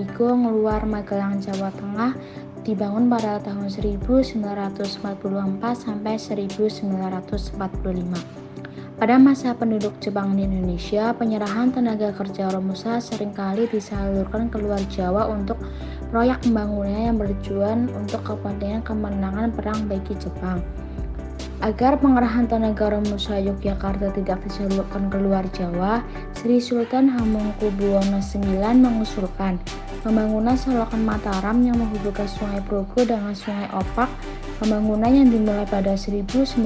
Migo Ngluar Magelang, Jawa Tengah dibangun pada tahun 1944 sampai 1945. Pada masa penduduk Jepang di Indonesia, penyerahan tenaga kerja Romusa seringkali disalurkan ke luar Jawa untuk proyek pembangunan yang bertujuan untuk kepentingan kemenangan perang bagi Jepang. Agar pengerahan tenaga Romusa Yogyakarta tidak disalurkan ke luar Jawa, Sri Sultan Hamengkubuwono IX mengusulkan pembangunan selokan Mataram yang menghubungkan Sungai Progo dengan Sungai Opak. Pembangunan yang dimulai pada 1945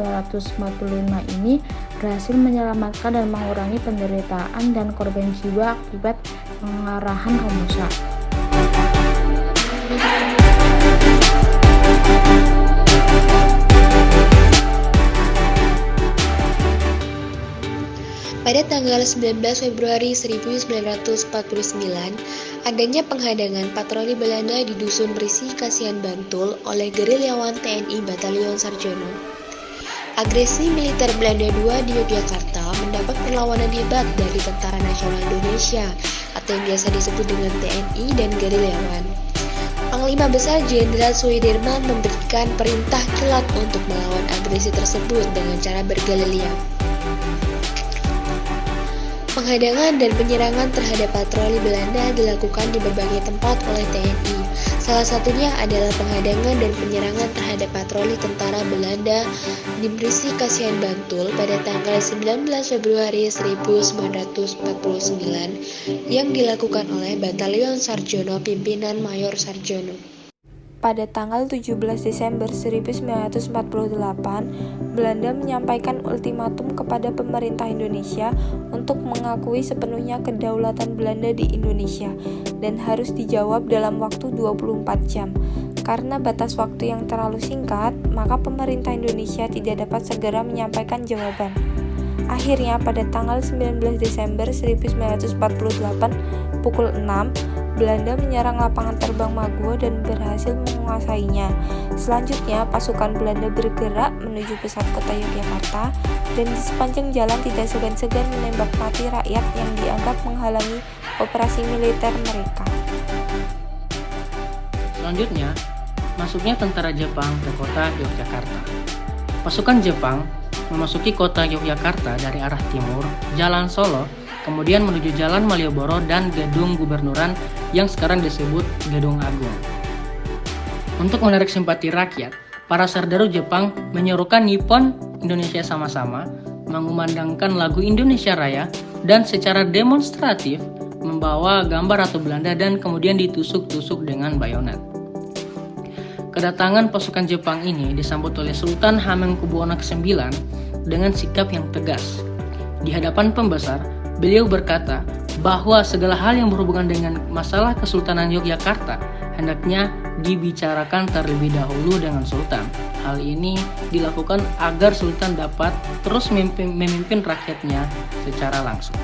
ini berhasil menyelamatkan dan mengurangi penderitaan dan korban jiwa akibat pengerahan Romusa. Pada tanggal 19 Februari 1949, adanya penghadangan patroli Belanda di Dusun Risi, Kasihan, Bantul oleh gerilyawan TNI Batalion Sarjono. Agresi militer Belanda II di Yogyakarta mendapat perlawanan hebat dari Tentara Nasional Indonesia atau yang biasa disebut dengan TNI dan gerilyawan. Panglima Besar Jenderal Sudirman memberikan perintah kilat untuk melawan agresi tersebut dengan cara bergerilya. Penghadangan dan penyerangan terhadap patroli Belanda dilakukan di berbagai tempat oleh TNI. Salah satunya adalah penghadangan dan penyerangan terhadap patroli tentara Belanda di Risi, Kasihan, Bantul pada tanggal 19 Februari 1949 yang dilakukan oleh Batalion Sarjono pimpinan Mayor Sarjono. Pada tanggal 17 Desember 1948, Belanda menyampaikan ultimatum kepada pemerintah Indonesia untuk mengakui sepenuhnya kedaulatan Belanda di Indonesia dan harus dijawab dalam waktu 24 jam. Karena batas waktu yang terlalu singkat, maka pemerintah Indonesia tidak dapat segera menyampaikan jawaban. Akhirnya pada tanggal 19 Desember 1948 pukul 6, Belanda menyerang lapangan terbang Maguwo dan berhasil menguasainya. Selanjutnya, pasukan Belanda bergerak menuju pusat kota Yogyakarta dan di sepanjang jalan tidak segan-segan menembak mati rakyat yang dianggap menghalangi operasi militer mereka. Selanjutnya, masuknya tentara Jepang ke kota Yogyakarta. Pasukan Jepang memasuki kota Yogyakarta dari arah timur, Jalan Solo, kemudian menuju Jalan Malioboro dan Gedung Gubernuran yang sekarang disebut Gedung Agung. Untuk menarik simpati rakyat, para sardaru Jepang menyerukan Nippon Indonesia sama-sama, mengumandangkan lagu Indonesia Raya, dan secara demonstratif membawa gambar Ratu Belanda dan kemudian ditusuk-tusuk dengan bayonet. Kedatangan pasukan Jepang ini disambut oleh Sultan Hamengkubuwono IX dengan sikap yang tegas. Di hadapan pembesar, beliau berkata bahwa segala hal yang berhubungan dengan masalah Kesultanan Yogyakarta hendaknya dibicarakan terlebih dahulu dengan Sultan. Hal ini dilakukan agar Sultan dapat terus memimpin rakyatnya secara langsung.